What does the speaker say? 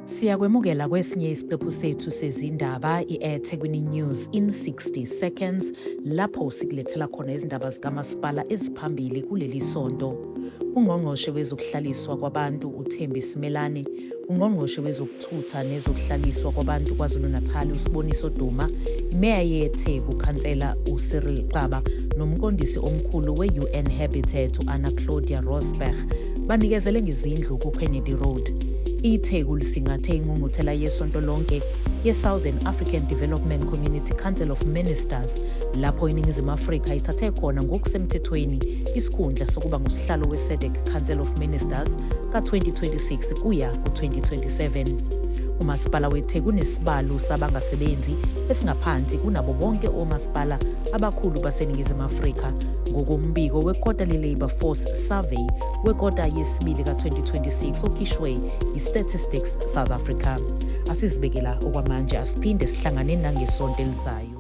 Siyakwemukela kwesinye isiqephu sethu sezindaba i-eThekwini News in 60 seconds lapho sikulethela khona izindaba zikamasipala eziphambili kuleli sonto. Ungqongqoshe wezokuhlaliswa kwabantu uThembi Simelane, ungqongqoshe wezokuthutha nezokuhlaliswa kwabantu KwaZulu-Natal uSiboniso Duma, imeya yeTheku Khansela uCyril Xaba nomqondisi omkhulu we-UN Habitat u-Anna Claudia Rosberg banikezele ngezindlu ku-Kennedy Road. iTheku lisingathe ingqungquthela yesonto lonke ye-Southern African Development Community Council of Ministers lapho iNingizimu Afrika ithathe khona ngokusemthethweni isikhundla sokuba ngusihlalo we-SADC Council of Ministers ka-2026 kuya ku-2027. Umasipala weTheku unesibalo sabangasebenzi esingaphansi kunabo bonke omasipala abakhulu baseNingizimu Afrika ngokombiko we-Quarterly Labour Force Survey wekota yesibili ka-2026 okhishwe yi-Statistics South Africa. Asizibekela okwamanje asiphinde sihlangane nangesonto elizayo.